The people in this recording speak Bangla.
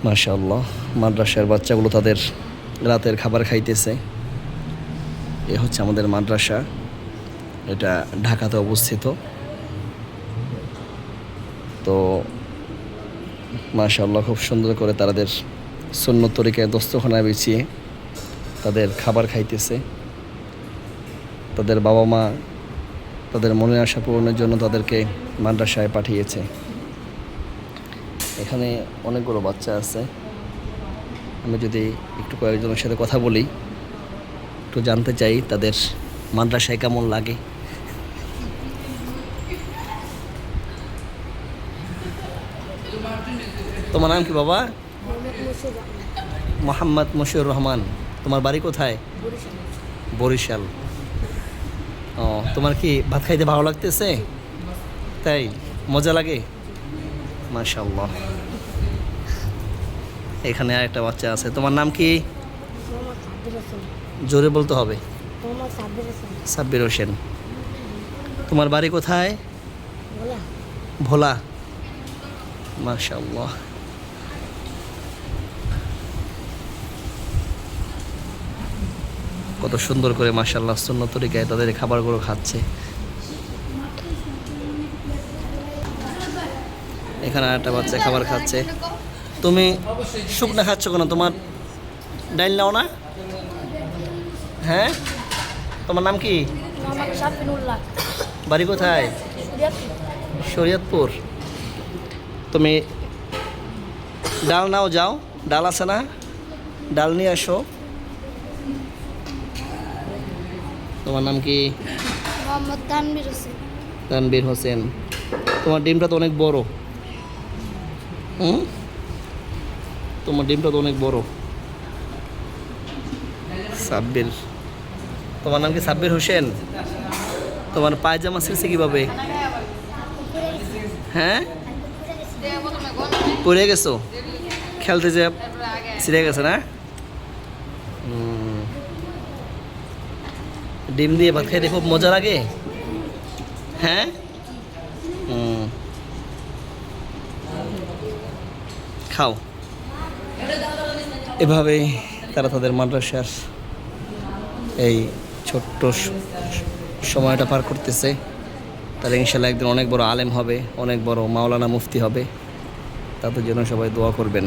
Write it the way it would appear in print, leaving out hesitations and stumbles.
মাশাআল্লাহ, মাদ্রাসার বাচ্চাগুলো তাদের রাতের খাবার খাইতেছে। এ হচ্ছে আমাদের মাদ্রাসা, এটা ঢাকাতে অবস্থিত। তো মাশাআল্লাহ, খুব সুন্দর করে তাদের সুন্নত তরিকায় দস্তরখানায় বিছিয়ে তাদের খাবার খাইতেছে। তাদের বাবা মা তাদের মনের আশা পূরণের জন্য তাদেরকে মাদ্রাসায় পাঠিয়েছে। এখানে অনেকগুলো বাচ্চা আছে। আমি যদি একটু কয়েকজনের সাথে কথা বলি, একটু জানতে চাই তাদের মাদ্রাসায় কেমন লাগে। তোমার নাম কি বাবা? মোহাম্মদ মশিউর রহমান। তোমার বাড়ি কোথায়? বরিশাল। ও, তোমার কি ভাত খাইতে ভালো লাগতেছে? তাই মজা লাগে? মাশাআল্লাহ। এখানে আরেকটা বাচ্চা আছে। তোমার নাম কি? জোরে বলতে হবে। সাব্বির হোসেন। তোমার বাড়ি কোথায়? ভোলা। মাশাআল্লাহ। কত সুন্দর করে মাশাআল্লাহ সুন্নত তরিকায় তাদের খাবারগুলো খাচ্ছে। এখানে একটা বাচ্চা খাবার খাচ্ছে। তুমি শুকনা খাচ্ছ কেন? তোমার ডাইল নাও না? হ্যাঁ, তোমার নাম কি? বাড়ি কোথায়? শরীয়তপুর। তুমি ডাল নাও, যাও। ডাল আছে না? ডাল নিয়ে আসো। তোমার নাম কি? তানবীর হোসেন। তোমার ডিমটা তো অনেক বড়। তোমার ডিমটা তো অনেক বড়। সাব্বির। তোমার নাম কি সাব্বির হোসেন? তোমার পায়জামা ছিঁড়ছে কিভাবে? হ্যাঁ, পড়ে গেছো খেলতে যে ছিঁড়ে গেছে না? ডিম দিয়ে ভাত খাইতে খুব মজা লাগে। হ্যাঁ, খাও। এভাবেই তারা তাদের মাদ্রাসার এই ছোট্ট সময়টা পার করতেছে। তারা ইনশাল্লাহ একদিন অনেক বড় আলেম হবে, অনেক বড় মাওলানা মুফতি হবে। তাদের জন্য সবাই দোয়া করবেন।